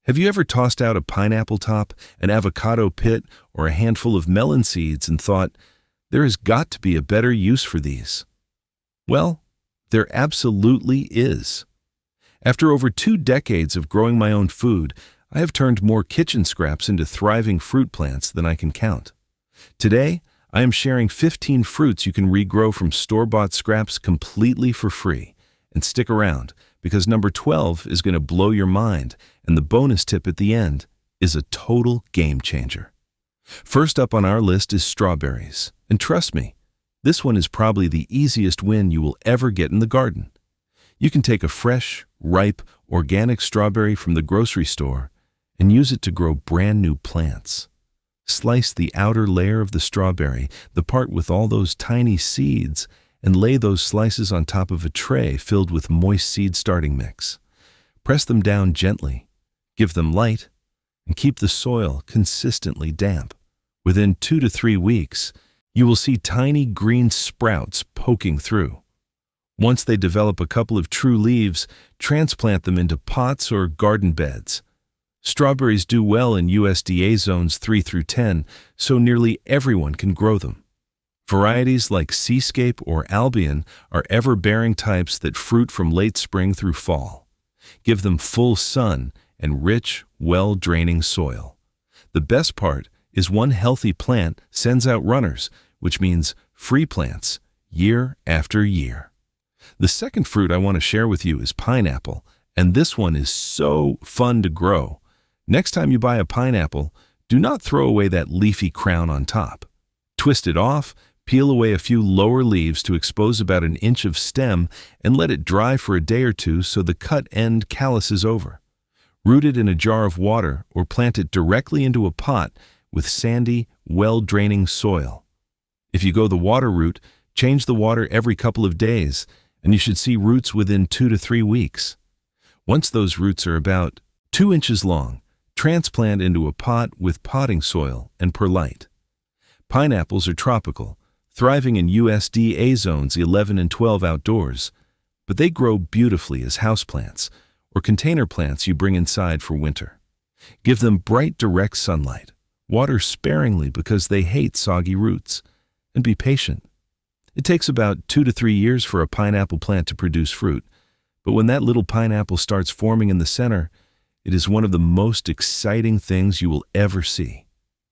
Have you ever tossed out a pineapple top, an avocado pit, or a handful of melon seeds and thought, there has got to be a better use for these? Well, there absolutely is. After over 2 decades of growing my own food, I have turned more kitchen scraps into thriving fruit plants than I can count. Today, I am sharing 15 fruits you can regrow from store-bought scraps completely for free. And stick around, because number 12 is going to blow your mind, and the bonus tip at the end is a total game changer. First up on our list is strawberries, and trust me, this one is probably the easiest win you will ever get in the garden. You can take a fresh, ripe, organic strawberry from the grocery store and use it to grow brand new plants. Slice the outer layer of the strawberry, the part with all those tiny seeds, and lay those slices on top of a tray filled with moist seed starting mix. Press them down gently, give them light, and keep the soil consistently damp. Within 2 to 3 weeks, you will see tiny green sprouts poking through. Once they develop a couple of true leaves, transplant them into pots or garden beds. Strawberries do well in USDA zones 3 through 10, so nearly everyone can grow them. Varieties like Seascape or Albion are ever-bearing types that fruit from late spring through fall. Give them full sun and rich, well-draining soil. The best part is one healthy plant sends out runners, which means free plants year after year. The second fruit I want to share with you is pineapple, and this one is so fun to grow. Next time you buy a pineapple, do not throw away that leafy crown on top. Twist it off, peel away a few lower leaves to expose about an inch of stem, and let it dry for a day or two so the cut end calluses over. Root it in a jar of water or plant it directly into a pot with sandy, well-draining soil. If you go the water route, change the water every couple of days, and you should see roots within 2 to 3 weeks. Once those roots are about 2 inches long, transplant into a pot with potting soil and perlite. Pineapples are tropical, thriving in USDA zones 11 and 12 outdoors, but they grow beautifully as houseplants or container plants you bring inside for winter. Give them bright, direct sunlight, water sparingly because they hate soggy roots, and be patient. It takes about 2 to 3 years for a pineapple plant to produce fruit, but when that little pineapple starts forming in the center, it is one of the most exciting things you will ever see.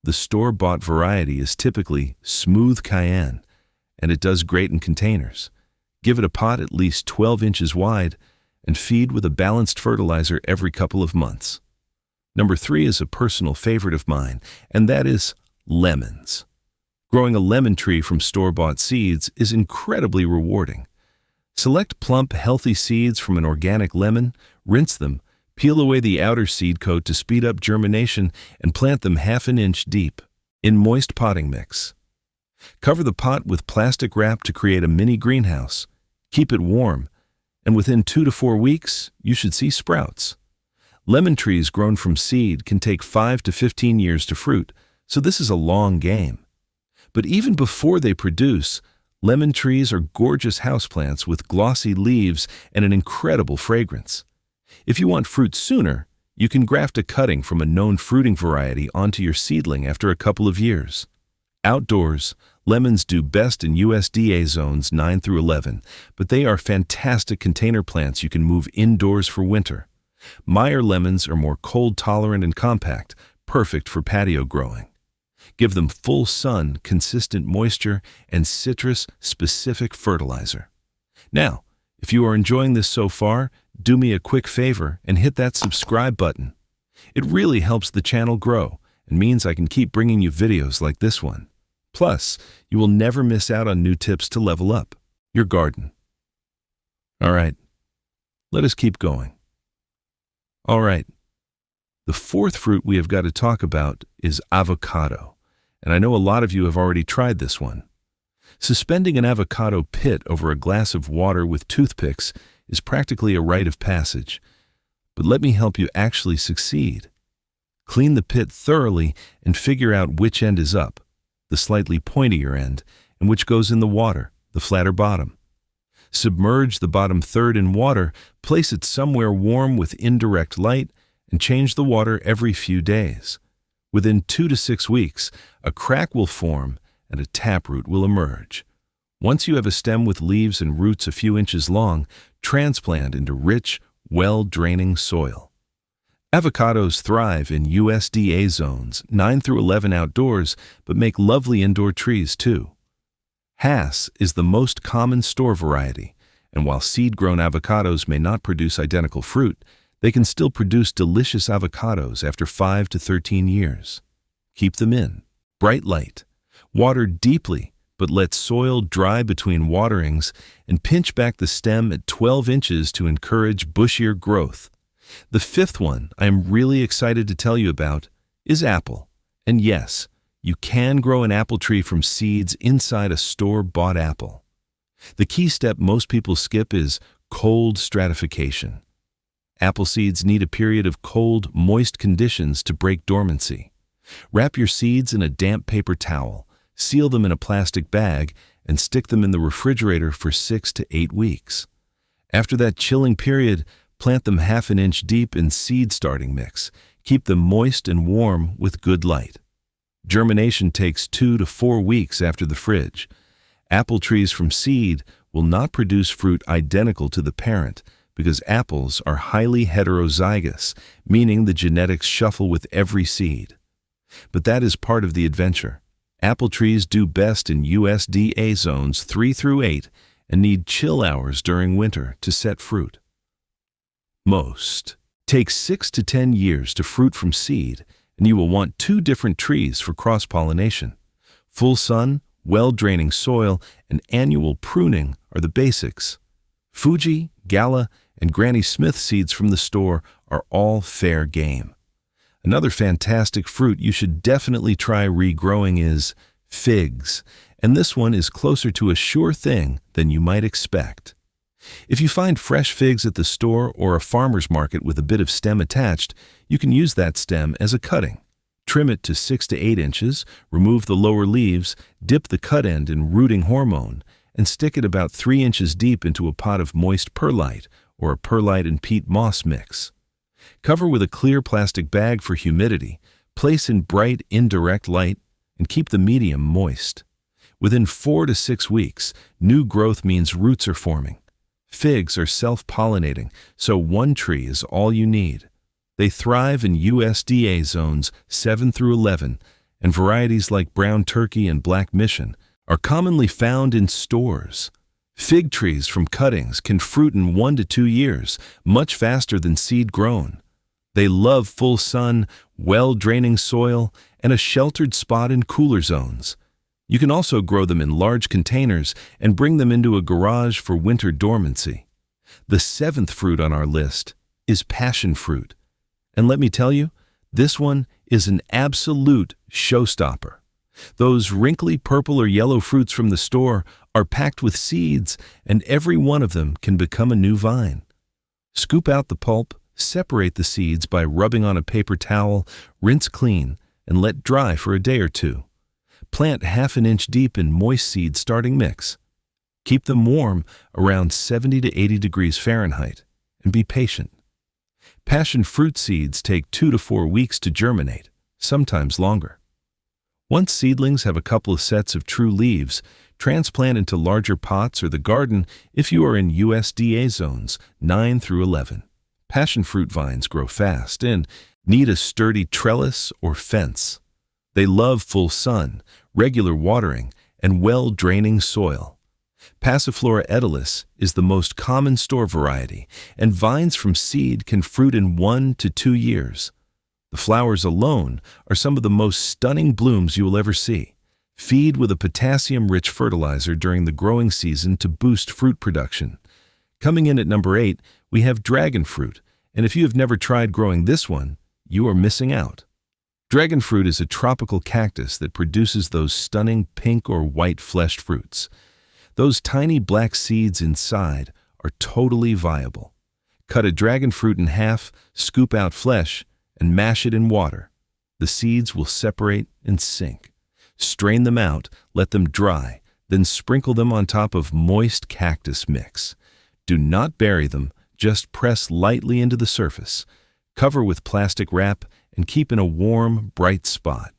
The store-bought variety is typically smooth cayenne, and it does great in containers. Give it a pot at least 12 inches wide and feed with a balanced fertilizer every couple of months. Number 3 is a personal favorite of mine, and that is lemons. Growing a lemon tree from store-bought seeds is incredibly rewarding. Select plump, healthy seeds from an organic lemon, rinse them, peel away the outer seed coat to speed up germination, and plant them half an inch deep in moist potting mix. Cover the pot with plastic wrap to create a mini greenhouse. Keep it warm, and within 2 to 4 weeks, you should see sprouts. Lemon trees grown from seed can take 5 to 15 years to fruit, so this is a long game. But even before they produce, lemon trees are gorgeous houseplants with glossy leaves and an incredible fragrance. If you want fruit sooner, you can graft a cutting from a known fruiting variety onto your seedling after a couple of years. Outdoors, lemons do best in USDA zones 9 through 11, but they are fantastic container plants you can move indoors for winter. Meyer lemons are more cold-tolerant and compact, perfect for patio growing. Give them full sun, consistent moisture, and citrus-specific fertilizer. Now, if you are enjoying this so far, do me a quick favor and hit that subscribe button. It really helps the channel grow and means I can keep bringing you videos like this one. Plus, you will never miss out on new tips to level up your garden. All right, let us keep going. All right, the fourth fruit we have got to talk about is avocado, and I know a lot of you have already tried this one. Suspending an avocado pit over a glass of water with toothpicks is practically a rite of passage, but let me help you actually succeed. Clean the pit thoroughly and figure out which end is up, the slightly pointier end, and which goes in the water, the flatter bottom. Submerge the bottom third in water, place it somewhere warm with indirect light, and change the water every few days. Within 2 to 6 weeks, a crack will form and a taproot will emerge. Once you have a stem with leaves and roots a few inches long, transplant into rich, well-draining soil. Avocados thrive in USDA zones 9 through 11 outdoors, but make lovely indoor trees too. Hass is the most common store variety, and while seed-grown avocados may not produce identical fruit, they can still produce delicious avocados after 5 to 13 years. Keep them in bright light. Water deeply, but let soil dry between waterings, and pinch back the stem at 12 inches to encourage bushier growth. The fifth one I am really excited to tell you about is apple. And yes, you can grow an apple tree from seeds inside a store-bought apple. The key step most people skip is cold stratification. Apple seeds need a period of cold, moist conditions to break dormancy. Wrap your seeds in a damp paper towel, seal them in a plastic bag, and stick them in the refrigerator for 6 to 8 weeks. After that chilling period, plant them half an inch deep in seed starting mix. Keep them moist and warm with good light. Germination takes 2 to 4 weeks after the fridge. Apple trees from seed will not produce fruit identical to the parent because apples are highly heterozygous, meaning the genetics shuffle with every seed. But that is part of the adventure. Apple trees do best in USDA zones 3 through 8 and need chill hours during winter to set fruit. Most take 6 to 10 years to fruit from seed, and you will want 2 different trees for cross-pollination. Full sun, well-draining soil, and annual pruning are the basics. Fuji, Gala, and Granny Smith seeds from the store are all fair game. Another fantastic fruit you should definitely try regrowing is figs, and this one is closer to a sure thing than you might expect. If you find fresh figs at the store or a farmer's market with a bit of stem attached, you can use that stem as a cutting. Trim it to 6 to 8 inches, remove the lower leaves, dip the cut end in rooting hormone, and stick it about 3 inches deep into a pot of moist perlite or a perlite and peat moss mix. Cover with a clear plastic bag for humidity, place in bright, indirect light, and keep the medium moist. Within 4 to 6 weeks, new growth means roots are forming. Figs are self-pollinating, so one tree is all you need. They thrive in USDA zones 7 through 11, and varieties like Brown Turkey and Black Mission are commonly found in stores. Fig trees from cuttings can fruit in 1 to 2 years, much faster than seed grown. They love full sun, well-draining soil, and a sheltered spot in cooler zones. You can also grow them in large containers and bring them into a garage for winter dormancy. The 7th fruit on our list is passion fruit. And let me tell you, this one is an absolute showstopper. Those wrinkly purple or yellow fruits from the store are packed with seeds, and every one of them can become a new vine. Scoop out the pulp, separate the seeds by rubbing on a paper towel, rinse clean, and let dry for a day or 2. Plant half an inch deep in moist seed starting mix. Keep them warm around 70 to 80 degrees Fahrenheit, and be patient. Passion fruit seeds take 2 to 4 weeks to germinate, sometimes longer. Once seedlings have a couple of sets of true leaves, transplant into larger pots or the garden if you are in USDA zones 9 through 11. Passion fruit vines grow fast and need a sturdy trellis or fence. They love full sun, regular watering, and well-draining soil. Passiflora edulis is the most common store variety, and vines from seed can fruit in 1 to 2 years. The flowers alone are some of the most stunning blooms you will ever see. Feed with a potassium-rich fertilizer during the growing season to boost fruit production. Coming in at number 8, we have dragon fruit, and if you have never tried growing this one, you are missing out. Dragon fruit is a tropical cactus that produces those stunning pink or white fleshed fruits. Those tiny black seeds inside are totally viable. Cut a dragon fruit in half, scoop out flesh, and mash it in water. The seeds will separate and sink. Strain them out, let them dry, then sprinkle them on top of moist cactus mix. Do not bury them, just press lightly into the surface. Cover with plastic wrap and keep in a warm, bright spot.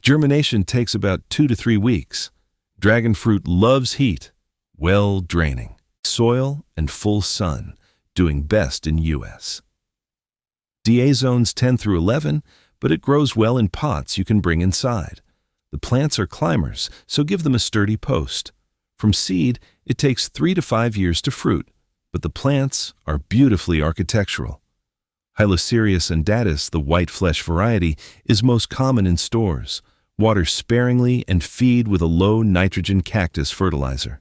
Germination takes about 2 to 3 weeks. Dragon fruit loves heat, well draining, soil, and full sun, doing best in U.S. DA zones 10 through 11, but it grows well in pots you can bring inside. The plants are climbers, so give them a sturdy post. From seed, it takes 3 to 5 years to fruit, but the plants are beautifully architectural. Hylocereus undatus, the white flesh variety, is most common in stores. Water sparingly and feed with a low nitrogen cactus fertilizer.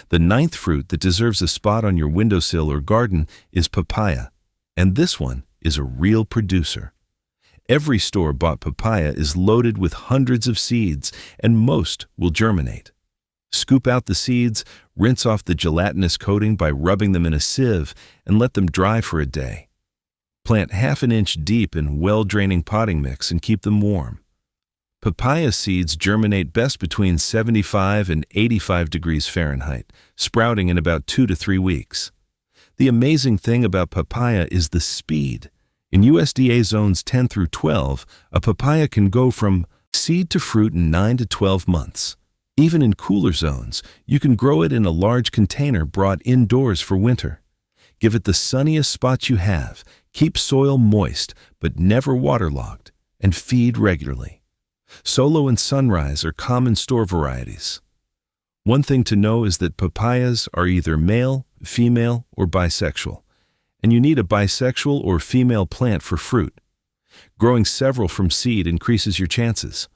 The 9th fruit that deserves a spot on your windowsill or garden is papaya, and this one is a real producer. Every store-bought papaya is loaded with hundreds of seeds, and most will germinate. Scoop out the seeds, rinse off the gelatinous coating by rubbing them in a sieve, and let them dry for a day. Plant half an inch deep in well-draining potting mix and keep them warm. Papaya seeds germinate best between 75 and 85 degrees Fahrenheit, sprouting in about 2 to 3 weeks. The amazing thing about papaya is the speed. In USDA zones 10 through 12, a papaya can go from seed to fruit in 9 to 12 months. Even in cooler zones, you can grow it in a large container brought indoors for winter. Give it the sunniest spot you have, keep soil moist but never waterlogged, and feed regularly. Solo and Sunrise are common store varieties. One thing to know is that papayas are either male, female, or bisexual, and you need a bisexual or female plant for fruit. Growing several from seed increases your chances.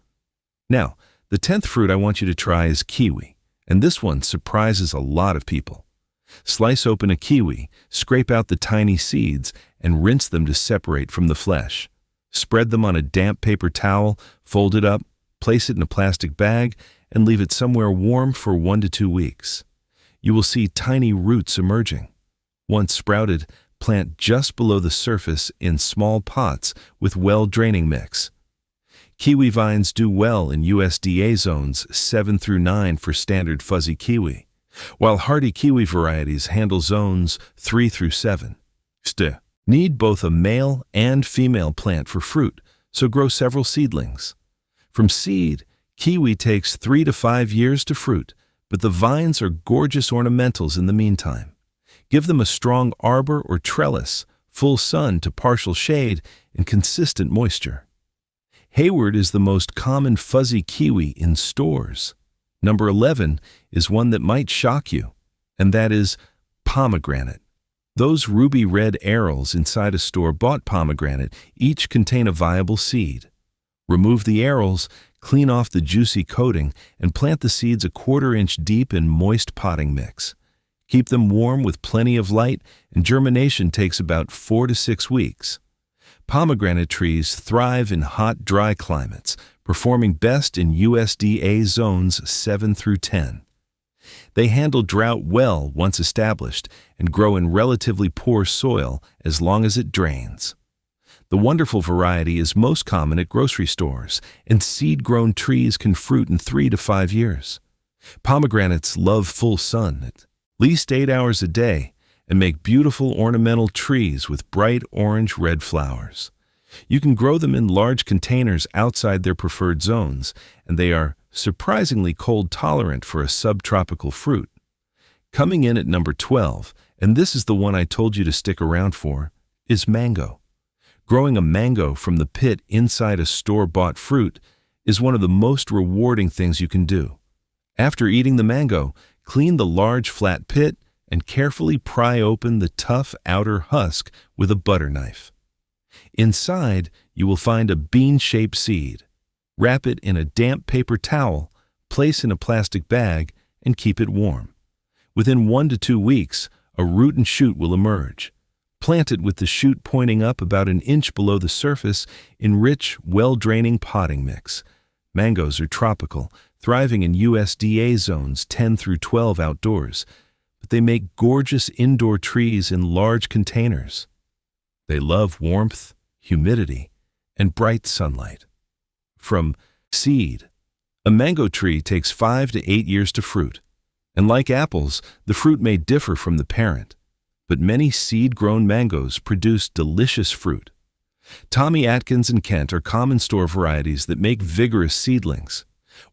Now, the 10th fruit I want you to try is kiwi, and this one surprises a lot of people. Slice open a kiwi, scrape out the tiny seeds, and rinse them to separate from the flesh. Spread them on a damp paper towel, fold it up, place it in a plastic bag, and leave it somewhere warm for 1 to 2 weeks. You will see tiny roots emerging. Once sprouted, plant just below the surface in small pots with well-draining mix. Kiwi vines do well in USDA zones 7 through 9 for standard fuzzy kiwi, while hardy kiwi varieties handle zones 3 through 7. Need both a male and female plant for fruit, so grow several seedlings. From seed, kiwi takes 3 to 5 years to fruit, but the vines are gorgeous ornamentals in the meantime. Give them a strong arbor or trellis, full sun to partial shade, and consistent moisture. Hayward is the most common fuzzy kiwi in stores. Number 11 is one that might shock you, and that is pomegranate. Those ruby red arils inside a store-bought pomegranate each contain a viable seed. Remove the arils, clean off the juicy coating, and plant the seeds 1/4 inch deep in moist potting mix. Keep them warm with plenty of light, and germination takes about 4 to 6 weeks. Pomegranate trees thrive in hot, dry climates, performing best in USDA zones 7 through 10. They handle drought well once established and grow in relatively poor soil as long as it drains. The wonderful variety is most common at grocery stores, and seed-grown trees can fruit in 3 to 5 years. Pomegranates love full sun at least 8 hours a day and make beautiful ornamental trees with bright orange-red flowers. You can grow them in large containers outside their preferred zones, and they are surprisingly cold-tolerant for a subtropical fruit. Coming in at number 12, and this is the one I told you to stick around for, is mango. Growing a mango from the pit inside a store-bought fruit is one of the most rewarding things you can do. After eating the mango, clean the large flat pit and carefully pry open the tough outer husk with a butter knife. Inside, you will find a bean-shaped seed. Wrap it in a damp paper towel, place in a plastic bag, and keep it warm. Within 1 to 2 weeks, a root and shoot will emerge. Plant it with the shoot pointing up about 1 inch below the surface in rich, well-draining potting mix. Mangoes are tropical, thriving in USDA zones 10 through 12 outdoors, but they make gorgeous indoor trees in large containers. They love warmth, humidity, and bright sunlight. From seed, a mango tree takes 5 to 8 years to fruit, and like apples, the fruit may differ from the parent, but many seed-grown mangoes produce delicious fruit. Tommy Atkins and Kent are common store varieties that make vigorous seedlings.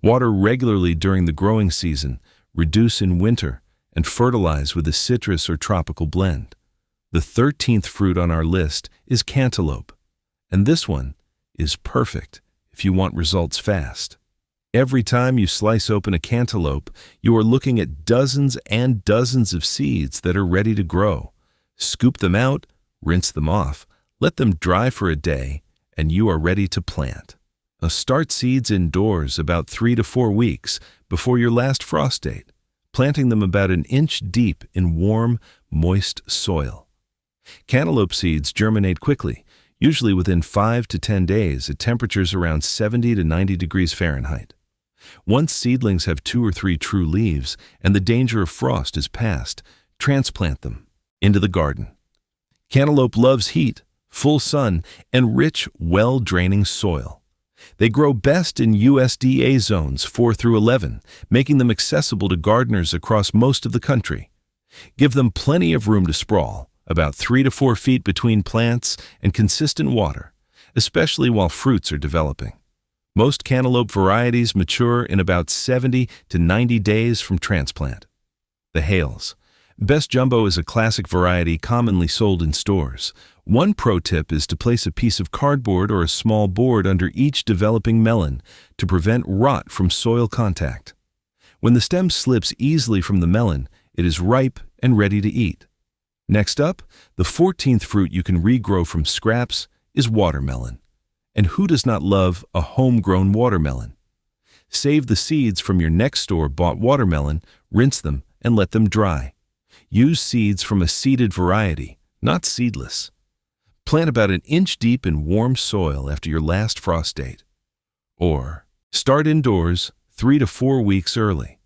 Water regularly during the growing season, reduce in winter, and fertilize with a citrus or tropical blend. The 13th fruit on our list is cantaloupe, and this one is perfect if you want results fast. Every time you slice open a cantaloupe, you are looking at dozens and dozens of seeds that are ready to grow. Scoop them out, rinse them off, let them dry for a day, and you are ready to plant. Start seeds indoors about 3 to 4 weeks before your last frost date, planting them about an inch deep in warm, moist soil. Cantaloupe seeds germinate quickly, usually within 5 to 10 days at temperatures around 70 to 90 degrees Fahrenheit. Once seedlings have 2 or 3 true leaves and the danger of frost is past, transplant them into the garden. Cantaloupe loves heat, full sun, and rich, well-draining soil. They grow best in USDA zones 4 through 11, making them accessible to gardeners across most of the country. Give them plenty of room to sprawl, about 3 to 4 feet between plants, and consistent water, especially while fruits are developing. Most cantaloupe varieties mature in about 70 to 90 days from transplant. The Hales. Best Jumbo is a classic variety commonly sold in stores. One pro tip is to place a piece of cardboard or a small board under each developing melon to prevent rot from soil contact. When the stem slips easily from the melon, it is ripe and ready to eat. Next up, the 14th fruit you can regrow from scraps is watermelon. And who does not love a homegrown watermelon? Save the seeds from your next store-bought watermelon, rinse them, and let them dry. Use seeds from a seeded variety, not seedless. Plant about an inch deep in warm soil after your last frost date. Or start indoors 3 to 4 weeks early.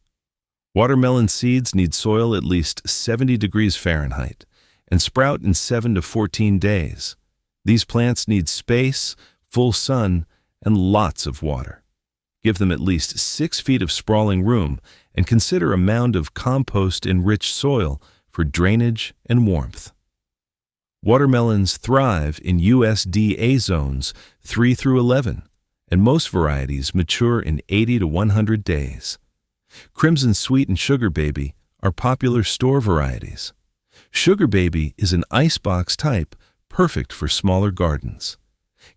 Watermelon seeds need soil at least 70 degrees Fahrenheit and sprout in 7 to 14 days. These plants need space, full sun, and lots of water. Give them at least 6 feet of sprawling room and consider a mound of compost-enriched soil for drainage and warmth. Watermelons thrive in USDA zones 3 through 11, and most varieties mature in 80 to 100 days. Crimson Sweet and Sugar Baby are popular store varieties. Sugar Baby is an icebox type perfect for smaller gardens.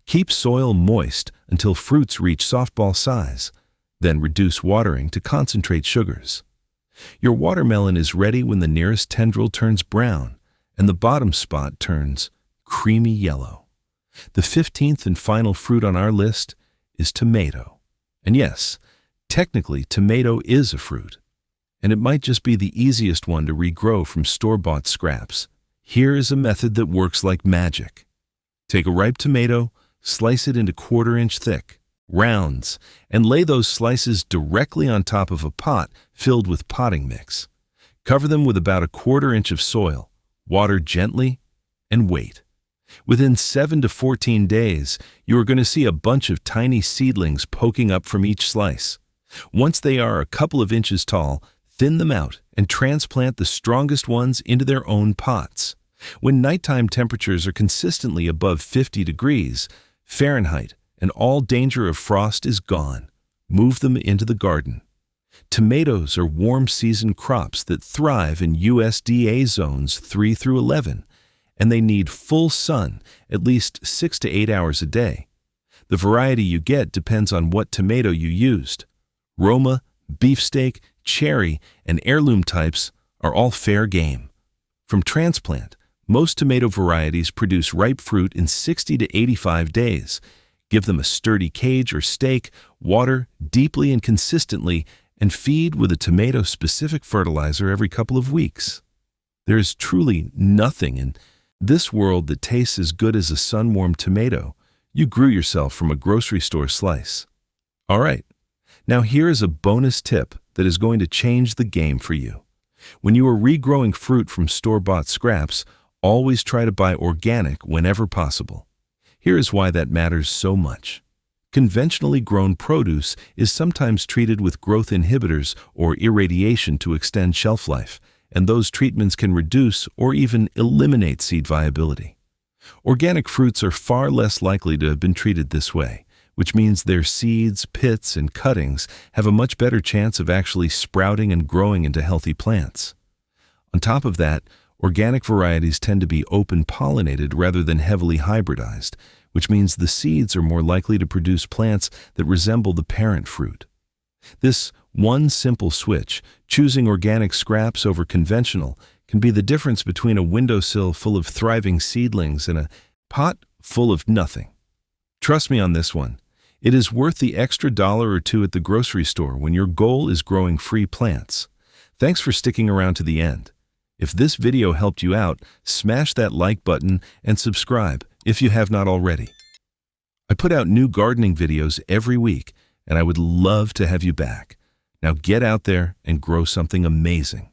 Keep soil moist until fruits reach softball size, then reduce watering to concentrate sugars. Your watermelon is ready when the nearest tendril turns brown and the bottom spot turns creamy yellow. The 15th and final fruit on our list is tomato. And yes, technically tomato is a fruit, and it might just be the easiest one to regrow from store-bought scraps. Here is a method that works like magic. Take a ripe tomato, slice it into 1/4-inch thick rounds, and lay those slices directly on top of a pot filled with potting mix. Cover them with about 1/4 inch of soil, water gently, and wait. Within 7 to 14 days, you are going to see a bunch of tiny seedlings poking up from each slice. Once they are a couple of inches tall, thin them out and transplant the strongest ones into their own pots. When nighttime temperatures are consistently above 50 degrees Fahrenheit and all danger of frost is gone, move them into the garden. Tomatoes are warm season crops that thrive in USDA zones 3 through 11, and they need full sun at least 6 to 8 hours a day. The variety you get depends on what tomato you used. Roma, beefsteak, cherry, and heirloom types are all fair game. From transplant, most tomato varieties produce ripe fruit in 60 to 85 days. Give them a sturdy cage or stake, water deeply and consistently, and feed with a tomato-specific fertilizer every couple of weeks. There is truly nothing in this world that tastes as good as a sun-warmed tomato you grew yourself from a grocery store slice. All right, now here is a bonus tip that is going to change the game for you. When you are regrowing fruit from store-bought scraps, always try to buy organic whenever possible. Here is why that matters so much. Conventionally grown produce is sometimes treated with growth inhibitors or irradiation to extend shelf life, and those treatments can reduce or even eliminate seed viability. Organic fruits are far less likely to have been treated this way, which means their seeds, pits, and cuttings have a much better chance of actually sprouting and growing into healthy plants. On top of that, organic varieties tend to be open-pollinated rather than heavily hybridized, which means the seeds are more likely to produce plants that resemble the parent fruit. This one simple switch, choosing organic scraps over conventional, can be the difference between a windowsill full of thriving seedlings and a pot full of nothing. Trust me on this one. It is worth the extra $1 or $2 at the grocery store when your goal is growing free plants. Thanks for sticking around to the end. If this video helped you out, smash that like button and subscribe if you have not already. I put out new gardening videos every week, and I would love to have you back. Now get out there and grow something amazing.